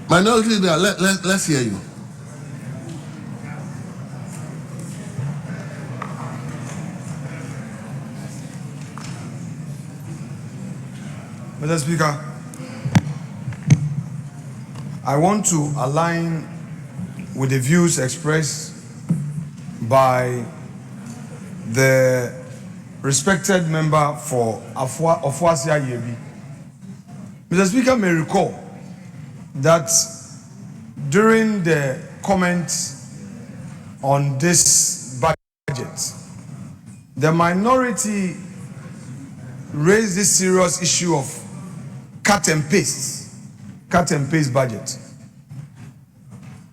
Minority Leader, let's hear you. Mr. Speaker, I want to align with the views expressed by the respected member for Ofuasia-Yebi. Mr. Speaker may recall that during the comments on this budget, the minority raised this serious issue of cut and paste budget.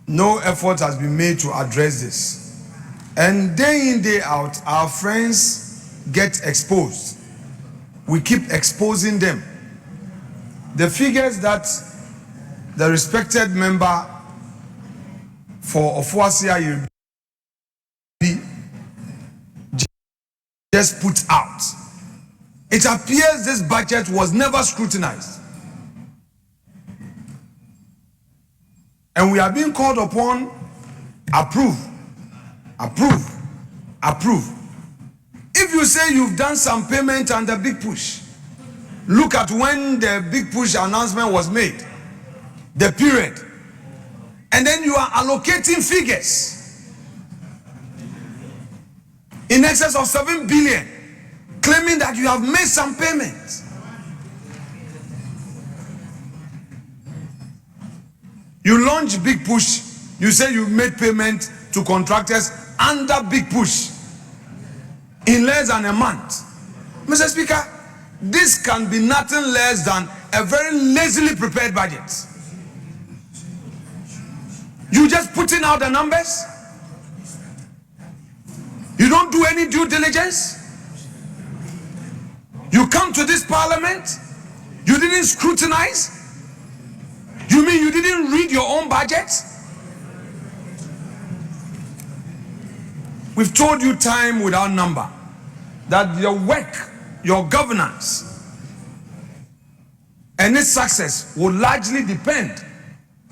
No effort has been made to address this. And day in, day out, our friends get exposed. We keep exposing them. The figures that the respected member for Ofuasia just put out, it appears this budget was never scrutinized. And we are being called upon, approve. If you say you've done some payment under Big Push, look at when the Big Push announcement was made, the period, and then you are allocating figures in excess of 7 billion, claiming that you have made some payments. You launch Big Push, you say you made payment to contractors under Big Push in less than a month. Mr. Speaker, this can be nothing less than a very lazily prepared budget. You just putting out the numbers. You don't do any due diligence. You come to this parliament, you didn't scrutinize. You mean you didn't read your own budget? We've told you time without number that your work, your governance, and its success will largely depend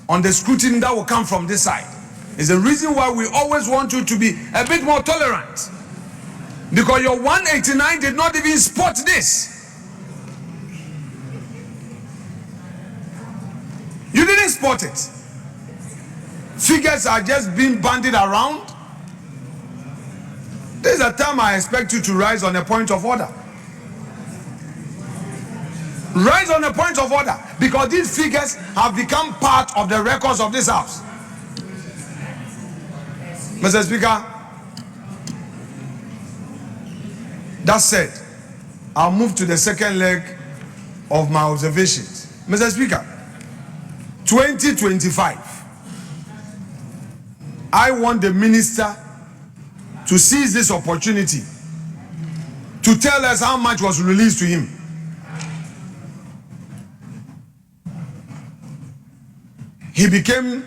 on the scrutiny that will come from this side. It's the reason why we always want you to be a bit more tolerant, because your 189 did not even spot this. You didn't spot it. Figures are just being bandied around. This is a time I expect you to rise on a point of order. Rise on a point of order, because these figures have become part of the records of this house. Mr. Speaker, that said, I'll move to the second leg of my observations. Mr. Speaker, 2025, I want the minister to seize this opportunity to tell us how much was released to him. He became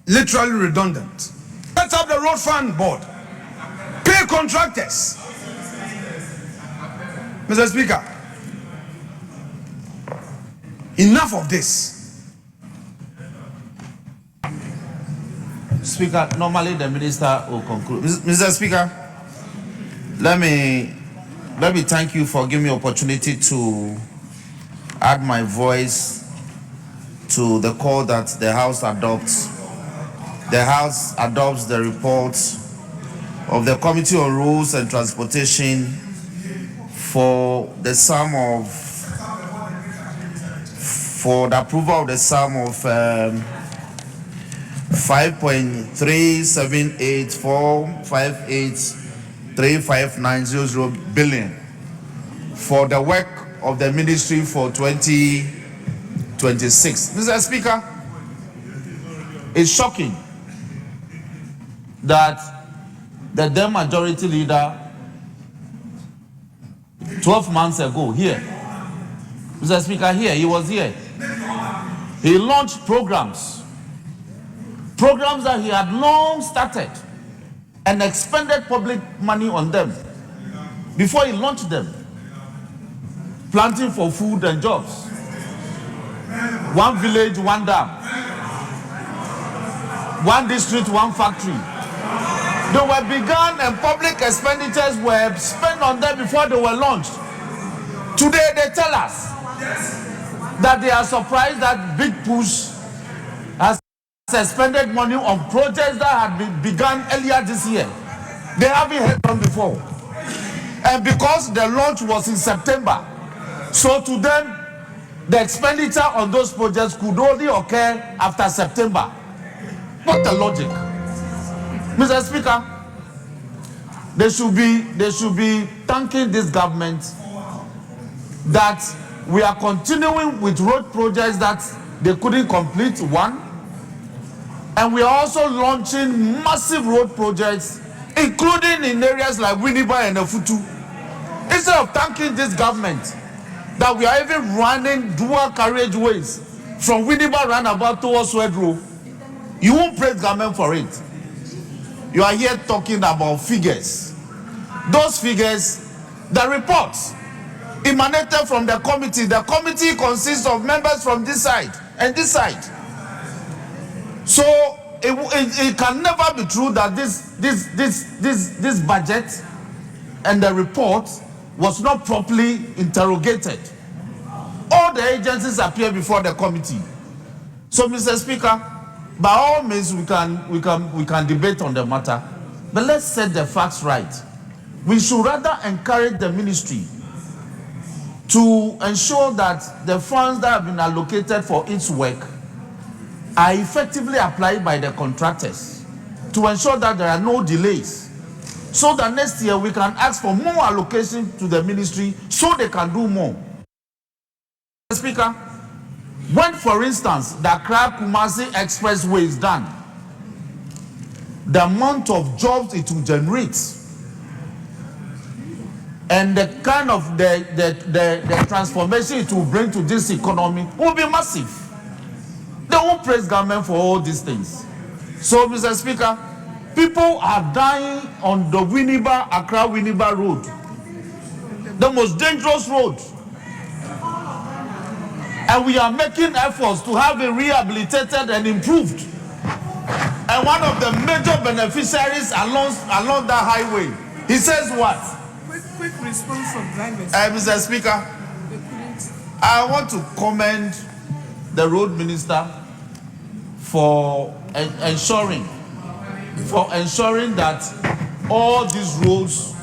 literally redundant. Set up the road fund board, pay contractors. Mr. Speaker, enough of this. Speaker, normally the minister will conclude. Mr. Speaker, let me thank you for giving me opportunity to add my voice to the call that the House adopts. The House adopts the report of the Committee on Rules and Transportation for the approval of the sum of 5.3784583590 billion for the work of the ministry for 2026. Mr. Speaker, it's shocking that the then majority leader 12 months ago here, Mr. Speaker, he was here. He launched programs that he had long started and expended public money on them before he launched them. Planting for food and jobs, one village, one dam, one district, one factory. They were begun and public expenditures were spent on them before they were launched. Today they tell us that they are surprised that Big Push has suspended money on projects that had been begun earlier this year. They haven't heard them before. And because the launch was in September, so to them, the expenditure on those projects could only occur after September. What the logic? Mr. Speaker, they should be thanking this government that we are continuing with road projects that they couldn't complete, one, and we are also launching massive road projects, including in areas like Winneba and Efutu. Instead of thanking this government that we are even running dual carriageways from Winneba roundabout towards Swedro, you won't praise government for it. You are here talking about figures. Those figures, the reports emanated from the committee. The committee consists of members from this side and this side. So it can never be true that this budget and the report was not properly interrogated. All the agencies appear before the committee. So, Mr. Speaker, by all means, we can debate on the matter, but let's set the facts right. We should rather encourage the ministry to ensure that the funds that have been allocated for its work are effectively applied by the contractors, to ensure that there are no delays, so that next year we can ask for more allocation to the ministry so they can do more. Mr. Speaker, when, for instance, the Accra-Kumasi Expressway is done, the amount of jobs it will generate and the kind of the transformation it will bring to this economy will be massive. They won't praise government for all these things. So, Mr. Speaker, people are dying on the Accra-Winneba road, the most dangerous road. And we are making efforts to have it rehabilitated and improved. And one of the major beneficiaries along that highway, he says what? Quick response from drivers. Mr. Speaker, I want to commend the road minister for ensuring that all these roads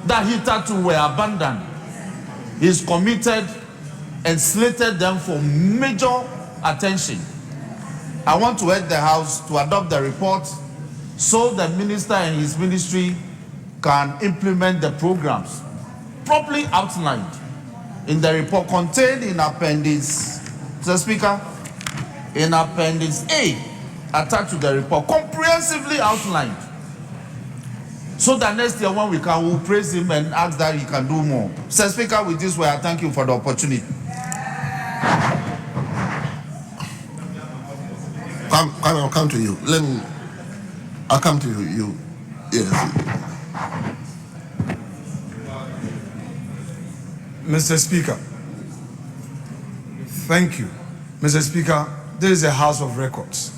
that hitherto were abandoned, he's committed and slated them for major attention. I want to urge the House to adopt the report so the minister and his ministry can implement the programs properly outlined in the report contained in Appendix, Mr. Speaker, in Appendix A, attached to the report, comprehensively outlined, so that next year when we'll praise him and ask that he can do more. Mr. Speaker, with this way, I thank you for the opportunity. I'll come to you. I'll come to you. Yes. Mr. Speaker, thank you. Mr. Speaker, this is a House of Records.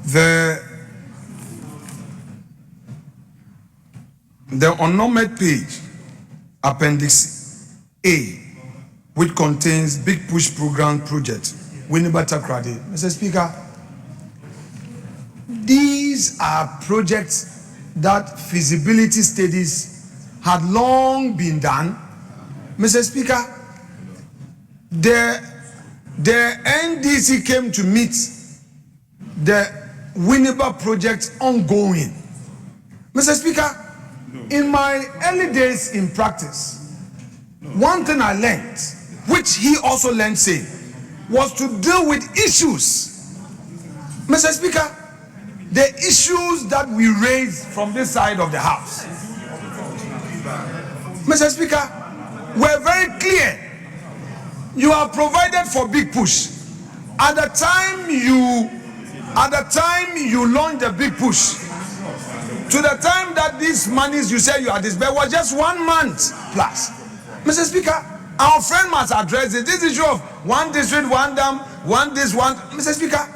The unnumbered page, Appendix A, which contains Big Push Program Project, Winneba Takrade. Mr. Speaker, these are projects that feasibility studies had long been done. Mr. Speaker, the NDC came to meet the Winneba project ongoing. Mr. Speaker, in my early days in practice, one thing I learned, which he also learned same, was to deal with issues. Mr. Speaker, the issues that we raised from this side of the House, Mr. Speaker, were very clear. You have provided for Big Push. At the time you launched the Big Push, to the time that these monies you said you had disbursed was just 1 month plus. Mr. Speaker, Our friend must address it. This issue of one district, one dam, one this, one. Mr. Speaker,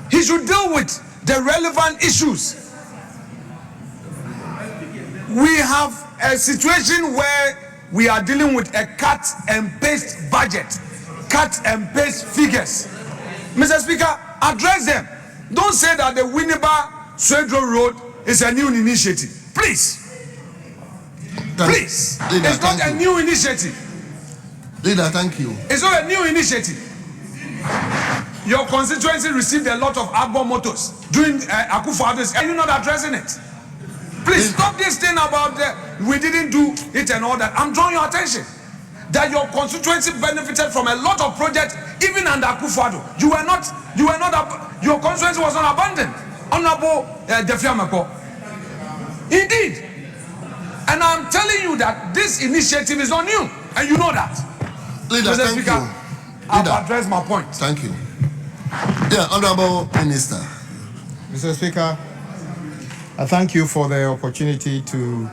he should deal with the relevant issues. We have a situation where we are dealing with a cut and paste budget, cut and paste figures. Mr. Speaker, address them. Don't say that the Winneba-Swedro Road is a new initiative. Please. Please. Leader, it's not a new initiative. Leader, thank you. It's not a new initiative. Your constituency received a lot of Agbo motors during Akufo-Addo's. Are you not addressing it? Please stop this thing about we didn't do it and all that. I'm drawing your attention that your constituency benefited from a lot of projects even under Akufo-Addo. Your constituency was not abandoned. Honorable Defiameko. Indeed. And I'm telling you that this initiative is not new, and you know that. Leader, Mr. thank Speaker, you. I've Leader, addressed my point. thank you. Yeah, Honorable Minister. Mr. Speaker, I thank you for the opportunity to